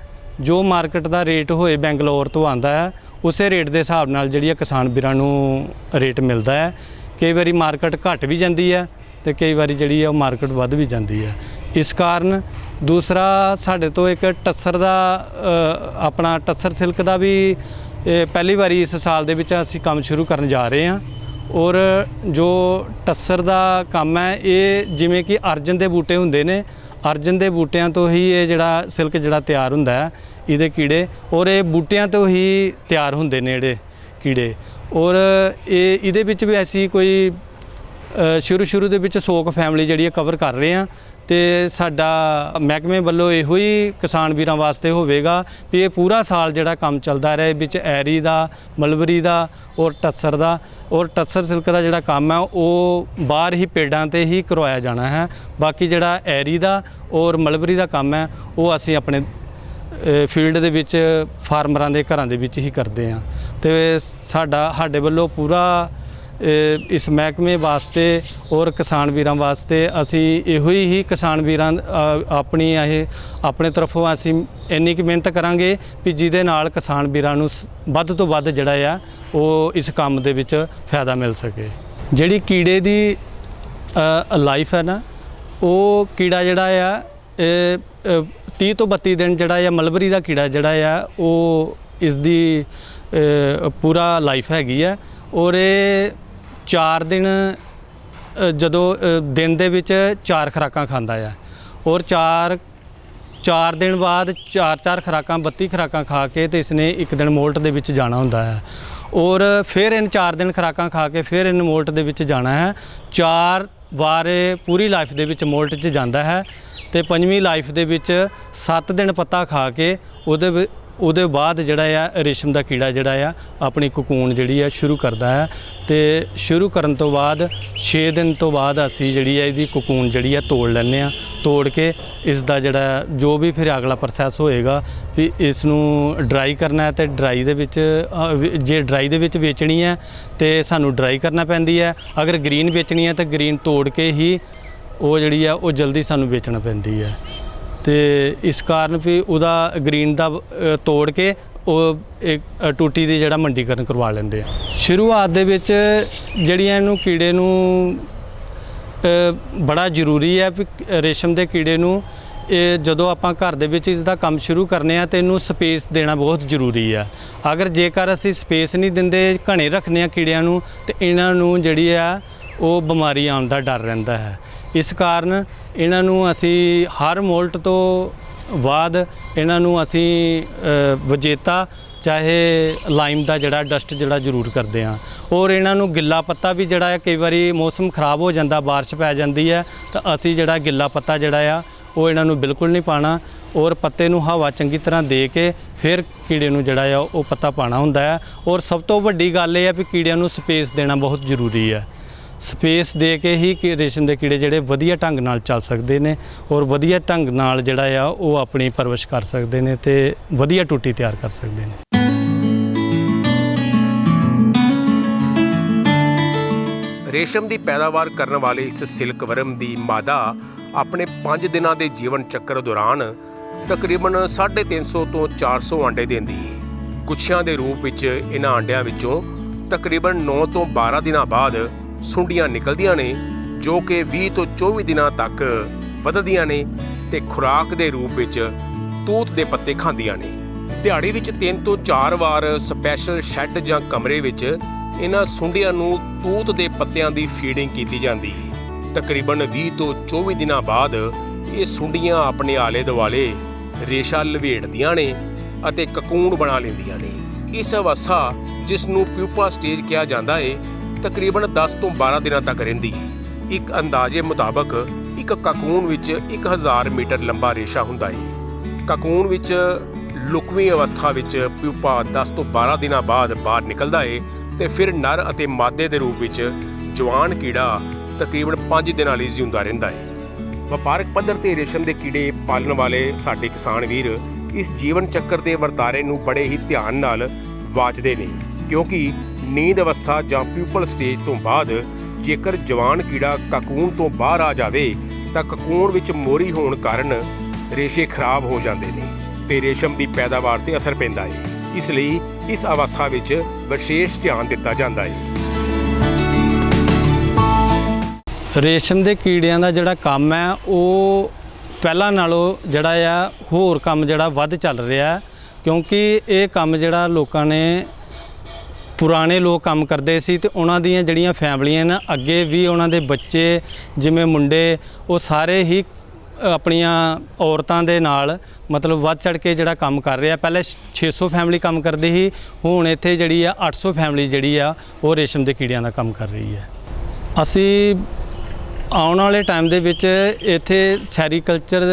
ਜੋ ਮਾਰਕੀਟ ਦਾ ਰੇਟ ਹੋਏ ਬੈਂਗਲੌਰ ਤੋਂ ਆਉਂਦਾ ਹੈ, ਉਸੇ ਰੇਟ ਦੇ ਹਿਸਾਬ ਨਾਲ ਜਿਹੜੀ ਆ ਕਿਸਾਨ ਵੀਰਾਂ ਨੂੰ ਰੇਟ ਮਿਲਦਾ ਹੈ। ਕਈ ਵਾਰੀ ਮਾਰਕੀਟ ਘਟ ਵੀ ਜਾਂਦੀ ਹੈ ਤੇ ਕਈ ਵਾਰੀ ਜਿਹੜੀ ਆ ਉਹ ਮਾਰਕੀਟ ਵੱਧ ਵੀ ਜਾਂਦੀ ਹੈ। ਇਸ ਕਾਰਨ ਦੂਸਰਾ ਸਾਡੇ ਤੋਂ ਇੱਕ ਟੱਸਰ ਦਾ ਆਪਣਾ ਟੱਸਰ ਸਿਲਕ ਦਾ ਵੀ ਪਹਿਲੀ ਵਾਰੀ ਇਸ ਸਾਲ ਦੇ ਵਿੱਚ ਅਸੀਂ ਕੰਮ ਸ਼ੁਰੂ ਕਰਨ ਜਾ ਰਹੇ ਹਾਂ। ਔਰ ਜੋ ਟੱਸਰ ਦਾ ਕੰਮ ਹੈ, ਇਹ ਜਿਵੇਂ ਕਿ ਅਰਜਨ ਦੇ ਬੂਟੇ ਹੁੰਦੇ ਨੇ, ਅਰਜਨ ਦੇ ਬੂਟਿਆਂ ਤੋਂ ਹੀ ਇਹ ਜਿਹੜਾ ਸਿਲਕ ਜਿਹੜਾ ਤਿਆਰ ਹੁੰਦਾ ਹੈ, ਇਹਦੇ ਕੀੜੇ, ਔਰ ਇਹ ਬੂਟਿਆਂ ਤੋਂ ਹੀ ਤਿਆਰ ਹੁੰਦੇ ਨੇ ਜਿਹੜੇ ਕੀੜੇ। ਔਰ ਇਹਦੇ ਵਿੱਚ ਵੀ ਐਸੀ ਕੋਈ ਸ਼ੁਰੂ ਦੇ ਵਿੱਚ 100 ਫੈਮਿਲੀ ਜਿਹੜੀ ਹੈ ਕਵਰ ਕਰ ਰਹੇ ਹਾਂ, ਤੇ ਸਾਡਾ ਮਹਿਕਮੇ ਵੱਲੋਂ ਇਹੋ ਹੀ ਕਿਸਾਨ ਵੀਰਾਂ ਵਾਸਤੇ ਹੋਵੇਗਾ ਵੀ ਇਹ ਪੂਰਾ ਸਾਲ ਜਿਹੜਾ ਕੰਮ ਚੱਲਦਾ ਰਹੇ, ਵਿੱਚ ਐਰੀ ਦਾ, ਮਲਬਰੀ ਦਾ ਔਰ ਟੱਸਰ ਦਾ। ਔਰ ਟੱਸਰ ਸਿਲਕ ਦਾ ਜਿਹੜਾ ਕੰਮ ਹੈ ਉਹ ਬਾਹਰ ਹੀ ਪੇੜਾਂ ਤੇ ਹੀ ਕਰਵਾਇਆ ਜਾਣਾ ਹੈ। ਬਾਕੀ ਜਿਹੜਾ ਐਰੀ ਦਾ ਔਰ ਮਲਬਰੀ ਦਾ ਕੰਮ ਹੈ ਉਹ ਅਸੀਂ ਆਪਣੇ ਫੀਲਡ ਦੇ ਵਿੱਚ ਫਾਰਮਰਾਂ ਦੇ ਘਰਾਂ ਦੇ ਵਿੱਚ ਹੀ ਕਰਦੇ ਹਾਂ। ਤੇ ਸਾਡੇ ਵੱਲੋਂ ਪੂਰਾ ਇਸ ਮਹਿਕਮੇ ਵਾਸਤੇ ਔਰ ਕਿਸਾਨ ਵੀਰਾਂ ਵਾਸਤੇ ਅਸੀਂ ਇਹੋ ਹੀ ਕਿਸਾਨ ਵੀਰਾਂ ਆਪਣੇ ਤਰਫੋਂ ਅਸੀਂ ਇੰਨੀ ਕੁ ਮਿਹਨਤ ਕਰਾਂਗੇ ਵੀ ਜਿਹਦੇ ਨਾਲ ਕਿਸਾਨ ਵੀਰਾਂ ਨੂੰ ਵੱਧ ਤੋਂ ਵੱਧ ਜਿਹੜਾ ਆ ਉਹ ਇਸ ਕੰਮ ਦੇ ਵਿੱਚ ਫਾਇਦਾ ਮਿਲ ਸਕੇ। ਜਿਹੜੀ ਕੀੜੇ ਦੀ ਲਾਈਫ ਹੈ ਨਾ, ਉਹ ਕੀੜਾ ਜਿਹੜਾ ਆ 30 ਤੋਂ 32 ਦਿਨ ਜਿਹੜਾ ਆ ਮਲਬਰੀ ਦਾ ਕੀੜਾ ਜਿਹੜਾ ਆ ਉਹ ਇਸ ਦੀ ਪੂਰਾ ਲਾਈਫ ਹੈਗੀ ਆ। ਔਰ ਇਹ 4 ਦਿਨ ਜਦੋਂ ਦਿਨ ਦੇ ਵਿੱਚ 4 ਖੁਰਾਕਾਂ ਖਾਂਦਾ ਆ, ਔਰ 4 ਦਿਨ ਬਾਅਦ 4 ਖੁਰਾਕਾਂ 32 ਖੁਰਾਕਾਂ ਖਾ ਕੇ ਤੇ ਇਸਨੇ ਇੱਕ ਦਿਨ ਮੋਲਟ ਦੇ ਵਿੱਚ ਜਾਣਾ ਹੁੰਦਾ ਹੈ। ਔਰ ਫਿਰ ਇਹਨ 4 ਦਿਨ ਖੁਰਾਕਾਂ ਖਾ ਕੇ ਫਿਰ ਇਹਨ ਮੋਲਟ ਦੇ ਵਿੱਚ ਜਾਣਾ ਹੈ। 4 ਵਾਰ ਇਹ ਪੂਰੀ ਲਾਈਫ ਦੇ ਵਿੱਚ ਮੋਲਟ 'ਚ ਜਾਂਦਾ ਹੈ ਤੇ 5ਵੀਂ ਲਾਈਫ ਦੇ ਵਿੱਚ 7 ਦਿਨ ਪੱਤਾ ਖਾ ਕੇ ਉਹਦੇ ਬਾਅਦ ਜਿਹੜਾ ਆ ਰੇਸ਼ਮ ਦਾ ਕੀੜਾ ਜਿਹੜਾ ਆ ਆਪਣੀ ਕਕੂਨ ਜਿਹੜੀ ਆ ਸ਼ੁਰੂ ਕਰਦਾ ਹੈ ਤੇ ਸ਼ੁਰੂ ਕਰਨ ਤੋਂ ਬਾਅਦ 6 ਦਿਨ ਤੋਂ ਬਾਅਦ ਅਸੀਂ ਜਿਹੜੀ ਆ ਇਹਦੀ ਕਕੂਨ ਜਿਹੜੀ ਆ ਤੋੜ ਲੈਂਦੇ ਆ। ਤੋੜ ਕੇ ਇਸ ਦਾ ਜਿਹੜਾ ਜੋ ਵੀ ਫਿਰ ਅਗਲਾ ਪ੍ਰੋਸੈਸ ਹੋਏਗਾ ਵੀ ਇਸ ਨੂੰ ਡਰਾਈ ਕਰਨਾ ਹੈ ਤੇ ਡਰਾਈ ਦੇ ਵਿੱਚ ਜੇ ਡਰਾਈ ਦੇ ਵਿੱਚ ਵੇਚਣੀ ਹੈ ਤੇ ਸਾਨੂੰ ਡਰਾਈ ਕਰਨਾ ਪੈਂਦੀ ਹੈ। ਅਗਰ ਗ੍ਰੀਨ ਵੇਚਣੀ ਹੈ ਤਾਂ ਗ੍ਰੀਨ ਤੋੜ ਕੇ ਹੀ ਉਹ ਜਿਹੜੀ ਆ ਉਹ ਜਲਦੀ ਸਾਨੂੰ ਵੇਚਣਾ ਪੈਂਦੀ ਹੈ ਤੇ ਇਸ ਕਾਰਨ ਵੀ ਉਹਦਾ ਗ੍ਰੀਨ ਦਾ ਤੋੜ ਕੇ ਉਹ ਇੱਕ ਟੂਟੀ ਦੀ ਜਿਹੜਾ ਮੰਡੀਕਰਨ ਕਰਵਾ ਲੈਂਦੇ ਆ। ਸ਼ੁਰੂਆਤ ਦੇ ਵਿੱਚ ਜਿਹੜੀਆਂ ਇਹਨੂੰ ਕੀੜੇ ਨੂੰ ਬੜਾ ਜ਼ਰੂਰੀ ਹੈ ਵੀ ਰੇਸ਼ਮ ਦੇ ਕੀੜੇ ਨੂੰ ਇਹ ਜਦੋਂ ਆਪਾਂ ਘਰ ਦੇ ਵਿੱਚ ਇਸ ਦਾ ਕੰਮ ਸ਼ੁਰੂ ਕਰਨੇ ਆ ਤੇ ਇਹਨੂੰ ਸਪੇਸ ਦੇਣਾ ਬਹੁਤ ਜ਼ਰੂਰੀ ਆ। ਅਗਰ ਜੇਕਰ ਅਸੀਂ ਸਪੇਸ ਨਹੀਂ ਦਿੰਦੇ, ਘਣੇ ਰੱਖਨੇ ਆ ਕੀੜਿਆਂ ਨੂੰ ਤੇ ਇਹਨਾਂ ਨੂੰ ਜਿਹੜੀ ਆ ਉਹ ਬਿਮਾਰੀ ਆਉਣ ਦਾ ਡਰ ਰਹਿੰਦਾ ਹੈ। ਇਸ ਕਾਰਨ ਇਹਨਾਂ ਨੂੰ ਅਸੀਂ ਹਰ ਮੋਲਟ ਤੋਂ ਬਾਅਦ ਇਹਨਾਂ ਨੂੰ ਅਸੀਂ ਵਜੇਤਾ ਚਾਹੇ ਲਾਈਮ ਦਾ ਜਿਹੜਾ ਡਸਟ ਜਿਹੜਾ ਜ਼ਰੂਰ ਕਰਦੇ ਹਾਂ। ਔਰ ਇਹਨਾਂ ਨੂੰ ਗਿੱਲਾ ਪੱਤਾ ਵੀ ਜਿਹੜਾ ਹੈ, ਕਈ ਵਾਰੀ ਮੌਸਮ ਖਰਾਬ ਹੋ ਜਾਂਦਾ, ਬਾਰਿਸ਼ ਪੈ ਜਾਂਦੀ ਹੈ ਤਾਂ ਅਸੀਂ ਜਿਹੜਾ ਗਿੱਲਾ ਪੱਤਾ ਜਿਹੜਾ ਆ ਉਹ ਇਹਨਾਂ ਨੂੰ ਬਿਲਕੁਲ ਨਹੀਂ ਪਾਣਾ ਔਰ ਪੱਤੇ ਨੂੰ ਹਵਾ ਚੰਗੀ ਤਰ੍ਹਾਂ ਦੇ ਕੇ ਫਿਰ ਕੀੜੇ ਨੂੰ ਜਿਹੜਾ ਆ ਉਹ ਪੱਤਾ ਪਾਣਾ ਹੁੰਦਾ ਹੈ। ਔਰ ਸਭ ਤੋਂ ਵੱਡੀ ਗੱਲ ਇਹ ਹੈ ਵੀ ਕੀੜਿਆਂ ਨੂੰ ਸਪੇਸ ਦੇਣਾ ਬਹੁਤ ਜ਼ਰੂਰੀ ਹੈ। ਸਪੇਸ ਦੇ ਕੇ ਹੀ ਰੇਸ਼ਮ ਦੇ ਕੀੜੇ ਜਿਹੜੇ ਵਧੀਆ ਢੰਗ ਨਾਲ ਚੱਲ ਸਕਦੇ ਨੇ ਔਰ ਵਧੀਆ ਢੰਗ ਨਾਲ ਜਿਹੜਾ ਆ ਉਹ ਆਪਣੀ ਪਰਵਰਿਸ਼ ਕਰ ਸਕਦੇ ਨੇ ਤੇ ਵਧੀਆ ਟੂਟੀ ਤਿਆਰ ਕਰ ਸਕਦੇ ਨੇ। ਰੇਸ਼ਮ ਦੀ ਪੈਦਾਵਾਰ ਕਰਨ ਵਾਲੇ ਇਸ ਸਿਲਕ ਵਰਮ ਦੀ ਮਾਦਾ ਆਪਣੇ 5 ਦਿਨਾਂ ਦੇ ਜੀਵਨ ਚੱਕਰ ਦੌਰਾਨ ਤਕਰੀਬਨ 350 ਤੋਂ 400 ਆਂਡੇ ਦਿੰਦੀ ਹੈ। ਗੁੱਛਿਆਂ ਦੇ ਰੂਪ ਵਿੱਚ ਇਹਨਾਂ ਆਂਡਿਆਂ ਵਿੱਚੋਂ ਤਕਰੀਬਨ 9 ਤੋਂ 12 ਦਿਨਾਂ ਬਾਅਦ ਸੁੰਡੀਆਂ ਨਿਕਲਦੀਆਂ ਨੇ ਜੋ ਕਿ 20 ਤੋਂ 24 ਦਿਨਾਂ ਤੱਕ ਵਧਦੀਆਂ ਨੇ ਤੇ ਖੁਰਾਕ ਦੇ ਰੂਪ ਵਿੱਚ ਤੂਤ ਦੇ ਪੱਤੇ ਖਾਂਦੀਆਂ ਨੇ। ਦਿਹਾੜੀ ਵਿੱਚ 3 ਤੋਂ 4 ਵਾਰ ਸਪੈਸ਼ਲ ਸ਼ੈੱਡ ਜਾਂ ਕਮਰੇ ਵਿੱਚ ਇਹਨਾਂ ਸੁੰਡੀਆਂ ਨੂੰ ਤੂਤ ਦੇ ਪੱਤਿਆਂ ਦੀ ਫੀਡਿੰਗ ਕੀਤੀ ਜਾਂਦੀ ਹੈ। ਤਕਰੀਬਨ 20 ਤੋਂ 24 ਦਿਨਾਂ ਬਾਅਦ ਇਹ ਸੁੰਡੀਆਂ ਆਪਣੇ ਆਲੇ ਦੁਆਲੇ ਰੇਸ਼ਾ ਲਵੇੜਦੀਆਂ ਨੇ ਅਤੇ ਕਕੂਨ ਬਣਾ ਲੈਂਦੀਆਂ ਨੇ। ਇਸ ਅਵਸਥਾ ਜਿਸ ਨੂੰ ਪਿਊਪਾ ਸਟੇਜ ਕਿਹਾ ਜਾਂਦਾ ਹੈ ਤਕਰੀਬਨ 10 ਤੋਂ 12 ਦਿਨਾਂ ਤੱਕ ਰਹਿੰਦੀ ਹੈ। ਇੱਕ ਅੰਦਾਜ਼ੇ ਮੁਤਾਬਕ ਇੱਕ ਕਕੂਨ ਵਿੱਚ 1000 ਮੀਟਰ ਲੰਬਾ ਰੇਸ਼ਾ ਹੁੰਦਾ ਹੈ। ਕਕੂਨ ਵਿੱਚ ਲੁਕਵੀਂ ਅਵਸਥਾ ਵਿੱਚ ਪਿਊਪਾ 10 ਤੋਂ 12 ਦਿਨਾਂ ਬਾਅਦ ਬਾਹਰ ਨਿਕਲਦਾ ਹੈ ਤੇ ਫਿਰ ਨਰ ਅਤੇ ਮਾਦੇ ਦੇ ਰੂਪ ਵਿੱਚ ਜਵਾਨ ਕੀੜਾ ਤਕਰੀਬਨ 5 ਦਿਨਾਂ ਲਈ ਜਿਉਂਦਾ ਰਹਿੰਦਾ ਹੈ। ਵਪਾਰਕ ਪੱਧਰ ਤੇ ਰੇਸ਼ਮ ਦੇ ਕੀੜੇ ਪਾਲਣ ਵਾਲੇ ਸਾਡੇ ਕਿਸਾਨ ਵੀਰ ਇਸ ਜੀਵਨ ਚੱਕਰ ਦੇ ਵਰਤਾਰੇ ਨੂੰ ਬੜੇ ਹੀ ਧਿਆਨ ਨਾਲ ਵਾਚਦੇ ਨੇ ਕਿਉਂਕਿ ਨੀਂਦ ਅਵਸਥਾ ਜਾਂ ਪਿਊਪਲ ਸਟੇਜ ਤੋਂ ਬਾਅਦ ਜੇਕਰ ਜਵਾਨ ਕੀੜਾ ਕਕੂਨ ਤੋਂ ਬਾਹਰ ਆ ਜਾਵੇ ਤਾਂ ਕਕੂਨ ਵਿੱਚ ਮੋਰੀ ਹੋਣ ਕਾਰਨ ਰੇਸ਼ੇ ਖਰਾਬ ਹੋ ਜਾਂਦੇ ਨੇ ਤੇ ਰੇਸ਼ਮ ਦੀ ਪੈਦਾਵਾਰ ਤੇ ਅਸਰ ਪੈਂਦਾ ਹੈ। ਇਸ ਲਈ ਇਸ ਅਵਸਥਾ ਵਿੱਚ ਵਿਸ਼ੇਸ਼ ਧਿਆਨ ਦਿੱਤਾ ਜਾਂਦਾ ਹੈ। ਰੇਸ਼ਮ ਦੇ ਕੀੜਿਆਂ ਦਾ ਜਿਹੜਾ ਕੰਮ ਹੈ ਉਹ ਪਹਿਲਾਂ ਨਾਲੋਂ ਜਿਹੜਾ ਆ ਹੋਰ ਕੰਮ ਜਿਹੜਾ ਵੱਧ ਚੱਲ ਰਿਹਾ ਕਿਉਂਕਿ ਇਹ ਕੰਮ ਜਿਹੜਾ ਲੋਕਾਂ ਨੇ ਪੁਰਾਣੇ ਲੋਕ ਕੰਮ ਕਰਦੇ ਸੀ ਤੇ ਉਹਨਾਂ ਦੀਆਂ ਜਿਹੜੀਆਂ ਫੈਮਲੀਆਂ ਨੇ ਅੱਗੇ ਵੀ ਉਹਨਾਂ ਦੇ ਬੱਚੇ ਜਿਵੇਂ ਮੁੰਡੇ ਉਹ ਸਾਰੇ ਹੀ ਆਪਣੀਆਂ ਔਰਤਾਂ ਦੇ ਨਾਲ ਮਤਲਬ ਵੱਧ ਚੜ ਕੇ ਜਿਹੜਾ ਕੰਮ ਕਰ ਰਿਹਾ। ਪਹਿਲੇ 600 ਫੈਮਲੀ ਕੰਮ ਕਰਦੀ ਸੀ, ਹੁਣ ਇੱਥੇ ਜਿਹੜੀ ਆ 800 ਫੈਮਲੀ ਜਿਹੜੀ ਆ ਉਹ ਰੇਸ਼ਮ ਦੇ ਕੀੜਿਆਂ ਦਾ ਕੰਮ ਕਰ ਰਹੀ ਹੈ। ਅਸੀਂ ਆਉਣ ਵਾਲੇ ਟਾਈਮ ਦੇ ਵਿੱਚ ਇੱਥੇ ਸੈਰੀਕਲਚਰ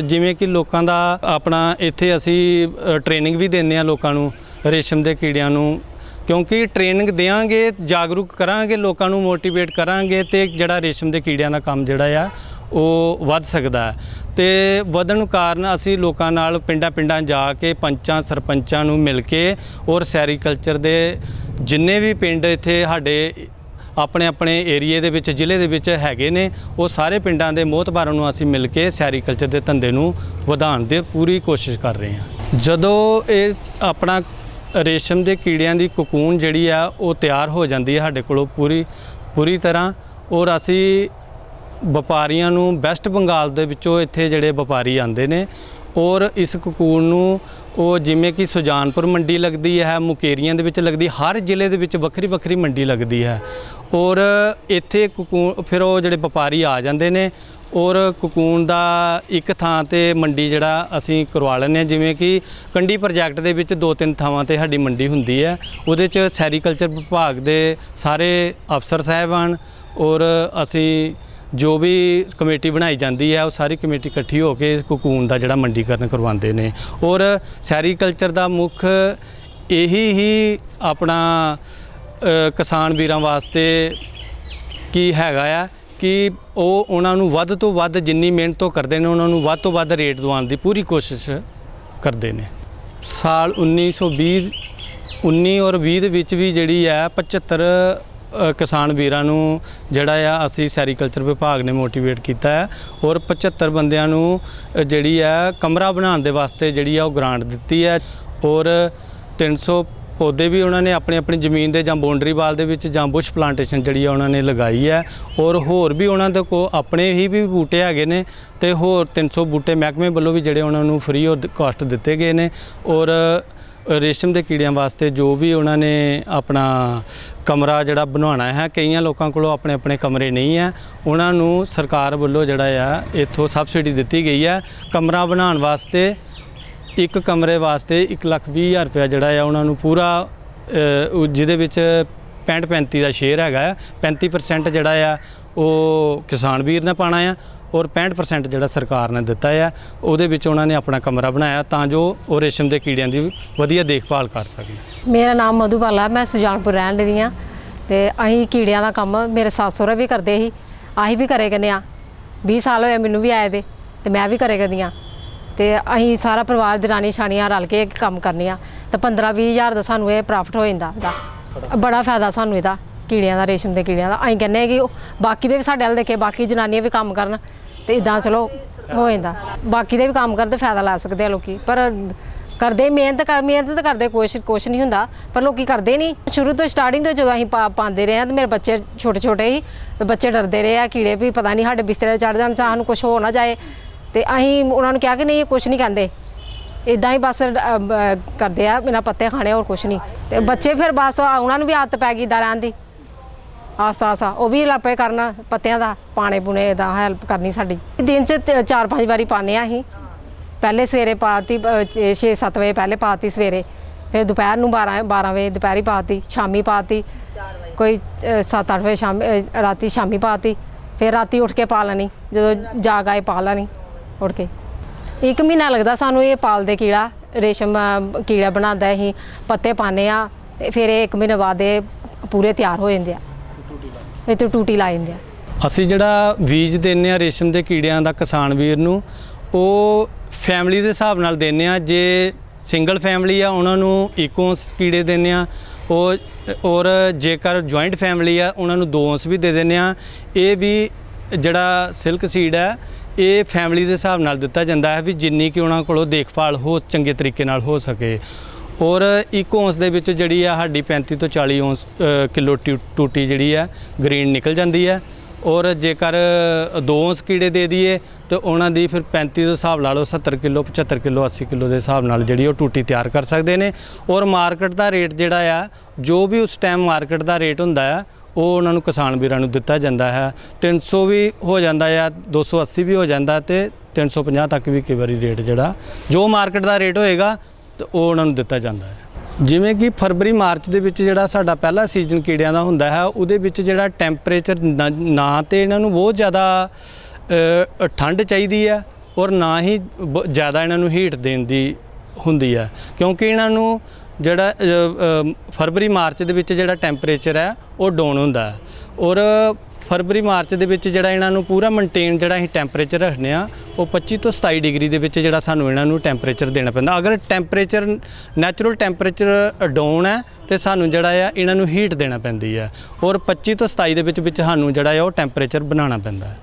ਜਿਵੇਂ ਕਿ ਲੋਕਾਂ ਦਾ ਆਪਣਾ ਇੱਥੇ ਅਸੀਂ ਟ੍ਰੇਨਿੰਗ ਵੀ ਦਿੰਦੇ ਹਾਂ ਲੋਕਾਂ ਨੂੰ ਰੇਸ਼ਮ ਦੇ ਕੀੜਿਆਂ ਨੂੰ ਕਿਉਂਕਿ ਟ੍ਰੇਨਿੰਗ ਦੇਵਾਂਗੇ, ਜਾਗਰੂਕ ਕਰਾਂਗੇ, ਲੋਕਾਂ ਨੂੰ ਮੋਟੀਵੇਟ ਕਰਾਂਗੇ ਤੇ ਜਿਹੜਾ ਰੇਸ਼ਮ ਦੇ ਕੀੜਿਆਂ ਦਾ ਕੰਮ ਜਿਹੜਾ ਆ ਉਹ ਵੱਧ ਸਕਦਾ ਹੈ। ਤੇ ਵਧਣ ਕਾਰਨ ਅਸੀਂ ਲੋਕਾਂ ਨਾਲ ਪਿੰਡਾਂ ਜਾ ਕੇ ਪੰਚਾਂ ਸਰਪੰਚਾਂ ਨੂੰ ਮਿਲ ਕੇ ਔਰ ਸੈਰੀਕਲਚਰ ਦੇ ਜਿੰਨੇ ਵੀ ਪਿੰਡ ਇੱਥੇ ਸਾਡੇ ਆਪਣੇ ਏਰੀਏ ਦੇ ਵਿੱਚ ਜ਼ਿਲ੍ਹੇ ਦੇ ਵਿੱਚ ਹੈਗੇ ਨੇ ਉਹ ਸਾਰੇ ਪਿੰਡਾਂ ਦੇ ਮੋਹਤਬਾਰਾਂ ਨੂੰ ਅਸੀਂ ਮਿਲ ਕੇ ਸੈਰੀਕਲਚਰ ਦੇ ਧੰਦੇ ਨੂੰ ਵਧਾਉਣ ਦੀ ਪੂਰੀ ਕੋਸ਼ਿਸ਼ ਕਰ ਰਹੇ ਹਾਂ। ਜਦੋਂ ਇਹ ਆਪਣਾ ਰੇਸ਼ਮ ਦੇ ਕੀੜਿਆਂ ਦੀ ਕਕੂਨ ਜਿਹੜੀ ਆ ਉਹ ਤਿਆਰ ਹੋ ਜਾਂਦੀ ਹੈ ਸਾਡੇ ਕੋਲੋਂ ਪੂਰੀ ਤਰ੍ਹਾਂ ਔਰ ਅਸੀਂ ਵਪਾਰੀਆਂ ਨੂੰ ਵੈਸਟ ਬੰਗਾਲ ਦੇ ਵਿੱਚੋਂ ਇੱਥੇ ਜਿਹੜੇ ਵਪਾਰੀ ਆਉਂਦੇ ਨੇ ਔਰ ਇਸ ਕਕੂਨ ਨੂੰ ਉਹ ਜਿਵੇਂ ਕਿ ਸੁਜਾਨਪੁਰ ਮੰਡੀ ਲੱਗਦੀ ਹੈ, ਮੁਕੇਰੀਆਂ ਦੇ ਵਿੱਚ ਲੱਗਦੀ, ਹਰ ਜ਼ਿਲ੍ਹੇ ਦੇ ਵਿੱਚ ਵੱਖਰੀ ਮੰਡੀ ਲੱਗਦੀ ਹੈ ਔਰ ਇੱਥੇ ਕਕੂਨ ਫਿਰ ਉਹ ਜਿਹੜੇ ਵਪਾਰੀ ਆ ਜਾਂਦੇ ਨੇ ਔਰ ਕੋਕੂਨ ਦਾ ਇੱਕ ਥਾਂ ਤੇ ਮੰਡੀ ਜਿਹੜਾ ਅਸੀਂ ਕਰਵਾ ਲੈਂਦੇ ਹਾਂ। ਜਿਵੇਂ ਕਿ ਕੰਢੀ ਪ੍ਰੋਜੈਕਟ ਦੇ ਵਿੱਚ 2-3 ਥਾਵਾਂ ਤੇ ਸਾਡੀ ਮੰਡੀ ਹੁੰਦੀ ਹੈ। ਉਹਦੇ 'ਚ ਸੈਰੀਕਲਚਰ ਵਿਭਾਗ ਦੇ ਸਾਰੇ ਅਫਸਰ ਸਾਹਿਬਾਨ ਔਰ ਅਸੀਂ ਜੋ ਵੀ ਕਮੇਟੀ ਬਣਾਈ ਜਾਂਦੀ ਹੈ ਉਹ ਸਾਰੀ ਕਮੇਟੀ ਇਕੱਠੀ ਹੋ ਕੇ ਕੋਕੂਨ ਦਾ ਜਿਹੜਾ ਮੰਡੀਕਰਨ ਕਰਵਾਉਂਦੇ ਨੇ। ਔਰ ਸੈਰੀਕਲਚਰ ਦਾ ਮੁੱਖ ਇਹੀ ਹੀ ਆਪਣਾ ਕਿਸਾਨ ਵੀਰਾਂ ਵਾਸਤੇ ਕੀ ਹੈਗਾ ਆ ਕਿ ਉਹ ਉਹਨਾਂ ਨੂੰ ਵੱਧ ਤੋਂ ਵੱਧ ਜਿੰਨੀ ਮਿਹਨਤ ਉਹ ਕਰਦੇ ਨੇ ਉਹਨਾਂ ਨੂੰ ਵੱਧ ਤੋਂ ਵੱਧ ਰੇਟ ਦਿਵਾਉਣ ਦੀ ਪੂਰੀ ਕੋਸ਼ਿਸ਼ ਕਰਦੇ ਨੇ। ਸਾਲ 19 ਔਰ 20 ਦੇ ਵਿੱਚ ਵੀ ਜਿਹੜੀ ਹੈ 75 ਕਿਸਾਨ ਵੀਰਾਂ ਨੂੰ ਜਿਹੜਾ ਆ ਅਸੀਂ ਸੈਰੀਕਲਚਰ ਵਿਭਾਗ ਨੇ ਮੋਟੀਵੇਟ ਕੀਤਾ ਹੈ ਔਰ 75 ਬੰਦਿਆਂ ਨੂੰ ਜਿਹੜੀ ਹੈ ਕਮਰਾ ਬਣਾਉਣ ਦੇ ਵਾਸਤੇ ਜਿਹੜੀ ਆ ਉਹ ਗ੍ਰਾਂਟ ਦਿੱਤੀ ਹੈ ਔਰ 300 ਪੌਦੇ ਵੀ ਉਹਨਾਂ ਨੇ ਆਪਣੀ ਜ਼ਮੀਨ ਦੇ ਜਾਂ ਬਾਉਂਡਰੀ ਵਾਲ ਦੇ ਵਿੱਚ ਜਾਂ ਬੁਸ਼ ਪਲਾਂਟੇਸ਼ਨ ਜਿਹੜੀ ਆ ਉਹਨਾਂ ਨੇ ਲਗਾਈ ਹੈ ਔਰ ਹੋਰ ਵੀ ਉਹਨਾਂ ਦੇ ਕੋਲ ਆਪਣੇ ਹੀ ਵੀ ਬੂਟੇ ਹੈਗੇ ਨੇ ਤੇ ਹੋਰ 300 ਬੂਟੇ ਮਹਿਕਮੇ ਵੱਲੋਂ ਵੀ ਜਿਹੜੇ ਉਹਨਾਂ ਨੂੰ ਫ੍ਰੀ ਔਰ ਕਾਸਟ ਦਿੱਤੇ ਗਏ ਨੇ। ਔਰ ਰੇਸ਼ਮ ਦੇ ਕੀੜਿਆਂ ਵਾਸਤੇ ਜੋ ਵੀ ਉਹਨਾਂ ਨੇ ਆਪਣਾ ਕਮਰਾ ਜਿਹੜਾ ਬਣਾਉਣਾ ਹੈ, ਕਈਆਂ ਲੋਕਾਂ ਕੋਲੋਂ ਆਪਣੇ ਕਮਰੇ ਨਹੀਂ ਹੈ, ਉਹਨਾਂ ਨੂੰ ਸਰਕਾਰ ਵੱਲੋਂ ਜਿਹੜਾ ਆ ਇੱਥੋਂ ਸਬਸਿਡੀ ਦਿੱਤੀ ਗਈ ਹੈ। ਕਮਰਾ ਬਣਾਉਣ ਵਾਸਤੇ ਇੱਕ ਕਮਰੇ ਵਾਸਤੇ 1,20,000 ਰੁਪਇਆ ਜਿਹੜਾ ਆ ਉਹਨਾਂ ਨੂੰ ਪੂਰਾ ਜਿਹਦੇ ਵਿੱਚ 65-35 ਦਾ ਸ਼ੇਅਰ ਹੈਗਾ ਆ। 35% ਜਿਹੜਾ ਆ ਉਹ ਕਿਸਾਨ ਵੀਰ ਨੇ ਪਾਣਾ ਆ ਔਰ 65% ਜਿਹੜਾ ਸਰਕਾਰ ਨੇ ਦਿੱਤਾ ਆ। ਉਹਦੇ ਵਿੱਚ ਉਹਨਾਂ ਨੇ ਆਪਣਾ ਕਮਰਾ ਬਣਾਇਆ ਤਾਂ ਜੋ ਉਹ ਰੇਸ਼ਮ ਦੇ ਕੀੜਿਆਂ ਦੀ ਵਧੀਆ ਦੇਖਭਾਲ ਕਰ ਸਕਣ। ਮੇਰਾ ਨਾਮ ਮਧੂਬਾਲਾ, ਮੈਂ ਸੁਜਾਨਪੁਰ ਰਹਿਣ ਦੀ ਹਾਂ ਤੇ ਅਸੀਂ ਕੀੜਿਆਂ ਦਾ ਕੰਮ ਮੇਰੇ ਸੱਸ ਸਹੁਰਾ ਵੀ ਕਰਦੇ ਸੀ, ਅਸੀਂ ਵੀ ਕਰੇ ਕਰਨੇ ਆ। 20 ਸਾਲ ਹੋਏ ਮੈਨੂੰ ਵੀ ਆਏ ਤੇ ਮੈਂ ਵੀ ਕਰੇ ਕਰਦੀ ਹਾਂ ਤੇ ਅਸੀਂ ਸਾਰਾ ਪਰਿਵਾਰ ਦਰਾਣੀ ਛਾਣੀਆਂ ਰਲ ਕੇ ਕੰਮ ਕਰਨੇ ਆ ਤੇ 15-20 ਹਜ਼ਾਰ ਦਾ ਸਾਨੂੰ ਇਹ ਪ੍ਰੋਫਿਟ ਹੋ ਜਾਂਦਾ। ਇਹਦਾ ਬੜਾ ਫਾਇਦਾ ਸਾਨੂੰ ਇਹਦਾ ਕੀੜਿਆਂ ਦਾ, ਰੇਸ਼ਮ ਦੇ ਕੀੜਿਆਂ ਦਾ। ਅਸੀਂ ਕਹਿੰਦੇ ਕਿ ਬਾਕੀ ਦੇ ਵੀ ਸਾਡੇ ਵੱਲ ਦੇਖੇ, ਬਾਕੀ ਜਨਾਨੀਆਂ ਵੀ ਕੰਮ ਕਰਨ ਤੇ ਇਦਾਂ ਚਲੋ ਹੋ ਜਾਂਦਾ। ਬਾਕੀ ਦੇ ਵੀ ਕੰਮ ਕਰਦੇ ਫਾਇਦਾ ਲੈ ਸਕਦੇ ਆ ਲੋਕੀ, ਪਰ ਕਰਦੇ ਮਿਹਨਤ ਤਾਂ ਕਰਦੇ ਕੁਛ ਨਹੀਂ ਹੁੰਦਾ, ਪਰ ਲੋਕੀ ਕਰਦੇ ਨਹੀਂ। ਸ਼ੁਰੂ ਤੋਂ ਸਟਾਰਟਿੰਗ ਤੋਂ ਜਦੋਂ ਅਸੀਂ ਪਾਉਂਦੇ ਰਹੇ ਹਾਂ ਤੇ ਮੇਰੇ ਬੱਚੇ ਛੋਟੇ ਸੀ ਤੇ ਬੱਚੇ ਡਰਦੇ ਰਹੇ ਆ ਕੀੜੇ ਵੀ ਪਤਾ ਨਹੀਂ ਸਾਡੇ ਬਿਸਤਰੇ ਚੜ੍ਹ ਜਾਣ, ਸਾਨੂੰ ਕੁਛ ਹੋ ਨਾ ਜਾਏ। ਤੇ ਅਸੀਂ ਉਹਨਾਂ ਨੂੰ ਕਿਹਾ ਕਿ ਨਹੀਂ ਕੁਛ ਨਹੀਂ ਕਹਿੰਦੇ, ਇਦਾਂ ਹੀ ਬਸ ਕਰਦੇ ਆ ਬਿਨਾਂ ਪੱਤੇ ਖਾਣੇ, ਹੋਰ ਕੁਛ ਨਹੀਂ। ਤੇ ਬੱਚੇ ਫਿਰ ਬਸ ਉਹਨਾਂ ਨੂੰ ਵੀ ਆਦਤ ਪੈ ਗਈ ਇੱਦਾਂ ਰਹਿਣ ਦੀ, ਆਸਤਾ ਉਹ ਵੀ ਲਾਪੇ ਕਰਨਾ ਪੱਤਿਆਂ ਦਾ, ਪਾਣੇ ਪੂਣੇ ਦਾ ਹੈਲਪ ਕਰਨੀ ਸਾਡੀ। ਦਿਨ 'ਚ 4-5 ਵਾਰੀ ਪਾਉਂਦੇ ਹਾਂ ਅਸੀਂ। ਪਹਿਲੇ ਸਵੇਰੇ ਪਾਤੀ 6-7 ਵਜੇ ਪਹਿਲੇ ਪਾਤੀ ਸਵੇਰੇ, ਫਿਰ ਦੁਪਹਿਰ ਨੂੰ 12 ਵਜੇ ਦੁਪਹਿਰੀ ਪਾਤੀ, ਸ਼ਾਮੀ ਪਾਤੀ ਕੋਈ 7-8 ਵਜੇ ਰਾਤੀ ਸ਼ਾਮੀ ਪਾਤੀ, ਫਿਰ ਰਾਤੀ ਉੱਠ ਕੇ ਪਾ ਲੈਣੀ, ਜਦੋਂ ਜਾਗ ਆਏ ਪਾ ਲੈਣੀ ਉੱਠ ਕੇ। 1 ਮਹੀਨਾ ਲੱਗਦਾ ਸਾਨੂੰ ਇਹ ਪਾਲਦੇ ਕੀੜਾ, ਰੇਸ਼ਮ ਕੀੜਾ ਬਣਾਉਂਦਾ। ਅਸੀਂ ਪੱਤੇ ਪਾਉਂਦੇ ਆ ਤੇ ਫਿਰ ਇਹ 1 ਮਹੀਨੇ ਬਾਅਦ ਇਹ ਪੂਰੇ ਤਿਆਰ ਹੋ ਜਾਂਦੇ ਆ, ਇਹ ਤੇ ਟੂਟੀ ਲਾ ਜਾਂਦੇ ਆ। ਅਸੀਂ ਜਿਹੜਾ ਬੀਜ ਦਿੰਦੇ ਆ ਰੇਸ਼ਮ ਦੇ ਕੀੜਿਆਂ ਦਾ ਕਿਸਾਨ ਵੀਰ ਨੂੰ, ਉਹ ਫੈਮਿਲੀ ਦੇ ਹਿਸਾਬ ਨਾਲ ਦਿੰਦੇ ਆ। ਜੇ ਸਿੰਗਲ ਫੈਮਿਲੀ ਆ ਉਹਨਾਂ ਨੂੰ ਇੱਕੋ ਕੀੜੇ ਦਿੰਦੇ ਆ, ਔਰ ਜੇਕਰ ਜੁਆਇੰਟ ਫੈਮਿਲੀ ਆ ਉਹਨਾਂ ਨੂੰ 2 ਵੀ ਦੇ ਦਿੰਦੇ ਆ। ਇਹ ਵੀ ਜਿਹੜਾ ਸਿਲਕ ਸੀਡ ਹੈ ਇਹ ਫੈਮਿਲੀ ਦੇ ਹਿਸਾਬ ਨਾਲ ਦਿੱਤਾ ਜਾਂਦਾ ਹੈ ਵੀ ਜਿੰਨੀ ਕਿ ਉਹਨਾਂ ਕੋਲੋਂ ਦੇਖਭਾਲ ਹੋ ਚੰਗੇ ਤਰੀਕੇ ਨਾਲ ਹੋ ਸਕੇ। ਔਰ ਇੱਕ ਔਂਸ ਦੇ ਵਿੱਚ ਜਿਹੜੀ ਆ ਸਾਡੀ 35 ਤੋਂ 40 ਔਂਸ ਕਿਲੋ ਟੂਟੀ ਜਿਹੜੀ ਆ ਗ੍ਰੀਨ ਨਿਕਲ ਜਾਂਦੀ ਹੈ। ਔਰ ਜੇਕਰ 2 ਔਂਸ ਕੀੜੇ ਦੇ ਦਈਏ ਤਾਂ ਉਹਨਾਂ ਦੀ ਫਿਰ 35 ਦੇ ਹਿਸਾਬ ਲਾ ਲਓ 70 ਕਿਲੋ 75 ਕਿਲੋ 80 ਕਿਲੋ ਦੇ ਹਿਸਾਬ ਨਾਲ ਜਿਹੜੀ ਉਹ ਟੂਟੀ ਤਿਆਰ ਕਰ ਸਕਦੇ ਨੇ। ਔਰ ਮਾਰਕੀਟ ਦਾ ਰੇਟ ਜਿਹੜਾ ਆ ਜੋ ਵੀ ਉਸ ਟਾਈਮ ਮਾਰਕੀਟ ਦਾ ਰੇਟ ਹੁੰਦਾ ਆ ਉਹ ਉਹਨਾਂ ਨੂੰ ਕਿਸਾਨ ਵੀਰਾਂ ਨੂੰ ਦਿੱਤਾ ਜਾਂਦਾ ਹੈ। 300 ਵੀ ਹੋ ਜਾਂਦਾ ਆ, 280 ਵੀ ਹੋ ਜਾਂਦਾ ਤੇ 350 ਤੱਕ ਵੀ ਕਈ ਵਾਰੀ ਰੇਟ ਜਿਹੜਾ ਜੋ ਮਾਰਕੀਟ ਦਾ ਰੇਟ ਹੋਏਗਾ ਤੇ ਉਹ ਉਹਨਾਂ ਨੂੰ ਦਿੱਤਾ ਜਾਂਦਾ ਹੈ। ਜਿਵੇਂ ਕਿ ਫਰਵਰੀ ਮਾਰਚ ਦੇ ਵਿੱਚ ਜਿਹੜਾ ਸਾਡਾ ਪਹਿਲਾ ਸੀਜ਼ਨ ਕੀੜਿਆਂ ਦਾ ਹੁੰਦਾ ਹੈ, ਉਹਦੇ ਵਿੱਚ ਜਿਹੜਾ ਟੈਂਪਰੇਚਰ ਨਾ ਤੇ ਇਹਨਾਂ ਨੂੰ ਬਹੁਤ ਜ਼ਿਆਦਾ ਠੰਡ ਚਾਹੀਦੀ ਹੈ ਔਰ ਨਾ ਹੀ ਜ਼ਿਆਦਾ ਇਹਨਾਂ ਨੂੰ ਹੀਟ ਦੇਣ ਦੀ ਹੁੰਦੀ ਹੈ, ਕਿਉਂਕਿ ਇਹਨਾਂ ਨੂੰ ਜਿਹੜਾ ਫਰਵਰੀ ਮਾਰਚ ਦੇ ਵਿੱਚ ਜਿਹੜਾ ਟੈਂਪਰੇਚਰ ਹੈ ਉਹ ਡਾਊਨ ਹੁੰਦਾ ਹੈ। ਔਰ ਫਰਵਰੀ ਮਾਰਚ ਦੇ ਵਿੱਚ ਜਿਹੜਾ ਇਹਨਾਂ ਨੂੰ ਪੂਰਾ ਮੇਨਟੇਨ ਜਿਹੜਾ ਅਸੀਂ ਟੈਂਪਰੇਚਰ ਰੱਖਦੇ ਆ ਉਹ 25 ਤੋਂ 27 ਡਿਗਰੀ ਦੇ ਵਿੱਚ ਜਿਹੜਾ ਸਾਨੂੰ ਇਹਨਾਂ ਨੂੰ ਟੈਂਪਰੇਚਰ ਦੇਣਾ ਪੈਂਦਾ। ਅਗਰ ਟੈਂਪਰੇਚਰ ਨੈਚੁਰਲ ਟੈਂਪਰੇਚਰ ਡਾਊਨ ਹੈ ਤੇ ਸਾਨੂੰ ਜਿਹੜਾ ਆ ਇਹਨਾਂ ਨੂੰ ਹੀਟ ਦੇਣਾ ਪੈਂਦੀ ਹੈ। ਔਰ 25 ਤੋਂ 27 ਦੇ ਵਿੱਚ ਸਾਨੂੰ ਜਿਹੜਾ ਆ ਉਹ ਟੈਂਪਰੇਚਰ ਬਣਾਉਣਾ ਪੈਂਦਾ ਹੈ।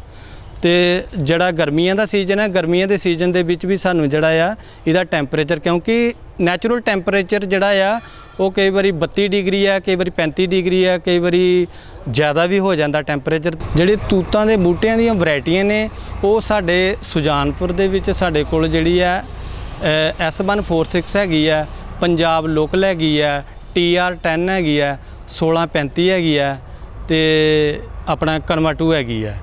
ਤੇ ਜਿਹੜਾ ਗਰਮੀਆਂ ਦਾ ਸੀਜ਼ਨ ਹੈ, ਗਰਮੀਆਂ ਦੇ ਸੀਜ਼ਨ ਦੇ ਵਿੱਚ ਵੀ ਸਾਨੂੰ ਜਿਹੜਾ ਆ ਇਹਦਾ ਟੈਂਪਰੇਚਰ, ਕਿਉਂਕਿ ਨੈਚੁਰਲ ਟੈਂਪਰੇਚਰ ਜਿਹੜਾ ਆ ਉਹ ਕਈ ਵਾਰੀ 32 ਡਿਗਰੀ ਹੈ, ਕਈ ਵਾਰੀ 35 ਡਿਗਰੀ ਹੈ, ਕਈ ਵਾਰੀ ਜ਼ਿਆਦਾ ਵੀ ਹੋ ਜਾਂਦਾ ਟੈਂਪਰੇਚਰ। ਜਿਹੜੇ ਤੂਤਾਂ ਦੇ ਬੂਟਿਆਂ ਦੀਆਂ ਵੈਰਾਈਟੀਆਂ ਨੇ ਉਹ ਸਾਡੇ ਸੁਜਾਨਪੁਰ ਦੇ ਵਿੱਚ ਸਾਡੇ ਕੋਲ ਜਿਹੜੀ ਹੈ S146 ਹੈਗੀ ਹੈ, ਪੰਜਾਬ ਲੋਕਲ ਹੈਗੀ ਹੈ, TR10 ਹੈਗੀ ਹੈ, 1635 ਹੈਗੀ ਹੈ ਤੇ ਆਪਣਾ ਕਨਮਾ 2 ਹੈਗੀ ਹੈ।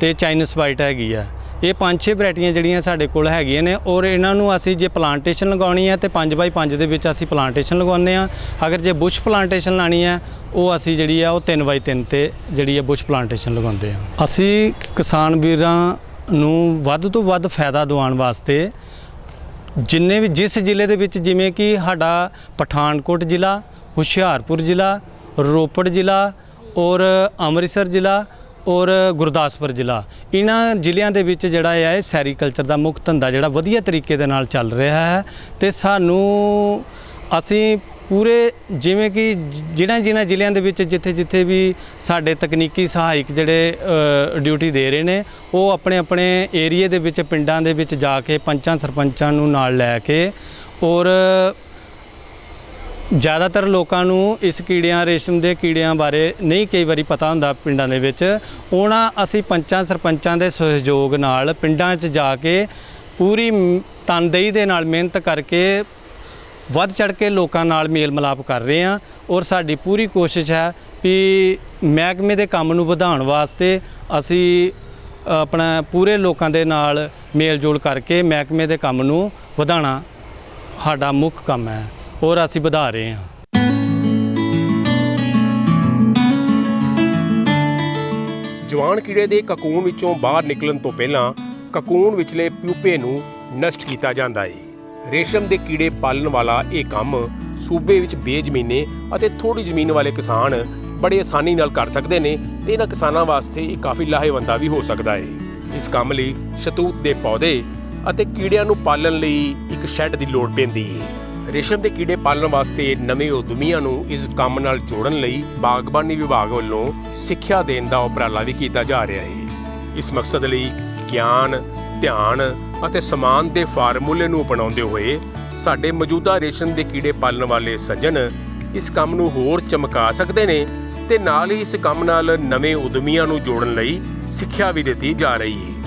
ਤੇ ਚਾਈਨਸ ਵਾਈਟ ਹੈਗੀ ਆ। ਇਹ 5-6 ਵੈਰਾਈਟੀਆਂ ਜਿਹੜੀਆਂ ਸਾਡੇ ਕੋਲ ਹੈਗੀਆਂ ਨੇ ਔਰ ਇਹਨਾਂ ਨੂੰ ਅਸੀਂ ਜੇ ਪਲਾਂਟੇਸ਼ਨ ਲਗਾਉਣੀ ਹੈ ਤੇ 5x5 ਦੇ ਵਿੱਚ ਅਸੀਂ ਪਲਾਂਟੇਸ਼ਨ ਲਗਾਉਂਦੇ ਆ। ਅਗਰ ਜੇ ਬੁਸ਼ ਪਲਾਂਟੇਸ਼ਨ ਲਾਣੀ ਹੈ ਉਹ ਅਸੀਂ ਜਿਹੜੀ ਆ ਉਹ 3x3 ਤੇ ਜਿਹੜੀ ਆ ਬੁਸ਼ ਪਲਾਂਟੇਸ਼ਨ ਲਗਾਉਂਦੇ ਆ। ਅਸੀਂ ਕਿਸਾਨ ਵੀਰਾਂ ਨੂੰ ਵੱਧ ਤੋਂ ਵੱਧ ਫਾਇਦਾ ਦਿਵਾਉਣ ਵਾਸਤੇ ਜਿੰਨੇ ਵੀ ਜਿਸ ਜ਼ਿਲ੍ਹੇ ਦੇ ਵਿੱਚ, ਜਿਵੇਂ ਕਿ ਸਾਡਾ ਪਠਾਨਕੋਟ ਜ਼ਿਲ੍ਹਾ, ਹੁਸ਼ਿਆਰਪੁਰ ਜ਼ਿਲ੍ਹਾ, ਰੋਪੜ ਜ਼ਿਲ੍ਹਾ ਔਰ ਅੰਮ੍ਰਿਤਸਰ ਜ਼ਿਲ੍ਹਾ ਔਰ ਗੁਰਦਾਸਪੁਰ ਜ਼ਿਲ੍ਹਾ, ਇਹਨਾਂ ਜ਼ਿਲ੍ਹਿਆਂ ਦੇ ਵਿੱਚ ਜਿਹੜਾ ਹੈ ਸੈਰੀਕਲਚਰ ਦਾ ਮੁੱਖ ਧੰਦਾ ਜਿਹੜਾ ਵਧੀਆ ਤਰੀਕੇ ਦੇ ਨਾਲ ਚੱਲ ਰਿਹਾ ਹੈ। ਤੇ ਸਾਨੂੰ ਅਸੀਂ ਪੂਰੇ ਜਿਵੇਂ ਕਿ ਜਿਨ੍ਹਾਂ ਜ਼ਿਲ੍ਹਿਆਂ ਦੇ ਵਿੱਚ ਜਿੱਥੇ ਵੀ ਸਾਡੇ ਤਕਨੀਕੀ ਸਹਾਇਕ ਜਿਹੜੇ ਡਿਊਟੀ ਦੇ ਰਹੇ ਨੇ, ਉਹ ਆਪਣੇ ਏਰੀਏ ਦੇ ਵਿੱਚ ਪਿੰਡਾਂ ਦੇ ਵਿੱਚ ਜਾ ਕੇ ਪੰਚਾਂ ਸਰਪੰਚਾਂ ਨੂੰ ਨਾਲ ਲੈ ਕੇ ਔਰ ਜ਼ਿਆਦਾਤਰ ਲੋਕਾਂ ਨੂੰ ਇਸ ਕੀੜਿਆਂ, ਰੇਸ਼ਮ ਦੇ ਕੀੜਿਆਂ ਬਾਰੇ ਨਹੀਂ ਕਈ ਵਾਰੀ ਪਤਾ ਹੁੰਦਾ ਪਿੰਡਾਂ ਦੇ ਵਿੱਚ, ਉਹਨਾਂ ਅਸੀਂ ਪੰਚਾਂ ਸਰਪੰਚਾਂ ਦੇ ਸਹਿਯੋਗ ਨਾਲ ਪਿੰਡਾਂ 'ਚ ਜਾ ਕੇ ਪੂਰੀ ਤਨਦੇਹੀ ਦੇ ਨਾਲ ਮਿਹਨਤ ਕਰਕੇ ਵੱਧ ਚੜ੍ਹ ਕੇ ਲੋਕਾਂ ਨਾਲ ਮੇਲ ਮਿਲਾਪ ਕਰ ਰਹੇ ਹਾਂ। ਔਰ ਸਾਡੀ ਪੂਰੀ ਕੋਸ਼ਿਸ਼ ਹੈ ਕਿ ਮਹਿਕਮੇ ਦੇ ਕੰਮ ਨੂੰ ਵਧਾਉਣ ਵਾਸਤੇ ਅਸੀਂ ਆਪਣਾ ਪੂਰੇ ਲੋਕਾਂ ਦੇ ਨਾਲ ਮੇਲ ਜੋਲ ਕਰਕੇ ਮਹਿਕਮੇ ਦੇ ਕੰਮ ਨੂੰ ਵਧਾਉਣਾ ਸਾਡਾ ਮੁੱਖ ਕੰਮ ਹੈ ਔਰ ਅਸੀਂ ਵਧਾ ਰਹੇ ਹਾਂ। ਜਵਾਨ ਕੀੜੇ ਦੇ ਕਕੂਨ ਵਿੱਚੋਂ ਬਾਹਰ ਨਿਕਲਣ ਤੋਂ ਪਹਿਲਾਂ ਕਕੂਨ ਵਿਚਲੇ ਪਿਊਪੇ ਨੂੰ ਨਸ਼ਟ ਕੀਤਾ ਜਾਂਦਾ ਹੈ। ਰੇਸ਼ਮ ਦੇ ਕੀੜੇ ਪਾਲਣ ਵਾਲਾ ਇਹ ਕੰਮ ਸੂਬੇ ਵਿੱਚ ਬੇਜ਼ਮੀਨੇ ਅਤੇ ਥੋੜੀ ਜ਼ਮੀਨ ਵਾਲੇ ਕਿਸਾਨ ਬੜੇ ਆਸਾਨੀ ਨਾਲ ਕਰ ਸਕਦੇ ਨੇ ਤੇ ਇਹਨਾਂ ਕਿਸਾਨਾਂ ਵਾਸਤੇ ਇਹ ਕਾਫੀ ਲਾਹੇਵੰਦਾ ਵੀ ਹੋ ਸਕਦਾ ਹੈ। ਇਸ ਕੰਮ ਲਈ ਸ਼ਹਿਤੂਤ ਦੇ ਪੌਦੇ ਅਤੇ ਕੀੜਿਆਂ ਨੂੰ ਪਾਲਣ ਲਈ ਇੱਕ ਸ਼ੈੱਡ ਦੀ ਲੋੜ ਪੈਂਦੀ ਹੈ। ਰੇਸ਼ਮ ਦੇ ਕੀੜੇ ਪਾਲਣ ਵਾਸਤੇ ਨਵੇਂ ਉਦਮੀਆਂ ਨੂੰ ਇਸ ਕੰਮ ਨਾਲ ਜੋੜਨ ਲਈ ਬਾਗਬਾਨੀ ਵਿਭਾਗ ਵੱਲੋਂ ਸਿੱਖਿਆ ਦੇਣ ਦਾ ਉਪਰਾਲਾ ਵੀ ਕੀਤਾ ਜਾ ਰਿਹਾ ਹੈ। ਇਸ ਮਕਸਦ ਲਈ ਗਿਆਨ, ਧਿਆਨ ਅਤੇ ਸਮਾਨ ਦੇ ਫਾਰਮੂਲੇ ਨੂੰ ਅਪਣਾਉਂਦੇ ਹੋਏ ਸਾਡੇ ਮੌਜੂਦਾ ਰੇਸ਼ਮ ਦੇ ਕੀੜੇ ਪਾਲਣ ਵਾਲੇ ਸੱਜਣ ਇਸ ਕੰਮ ਨੂੰ ਹੋਰ ਚਮਕਾ ਸਕਦੇ ਨੇ ਤੇ ਨਾਲ ਹੀ ਇਸ ਕੰਮ ਨਾਲ ਨਵੇਂ ਉਦਮੀਆਂ ਨੂੰ ਜੋੜਨ ਲਈ ਸਿੱਖਿਆ ਵੀ ਦਿੱਤੀ ਜਾ ਰਹੀ ਹੈ।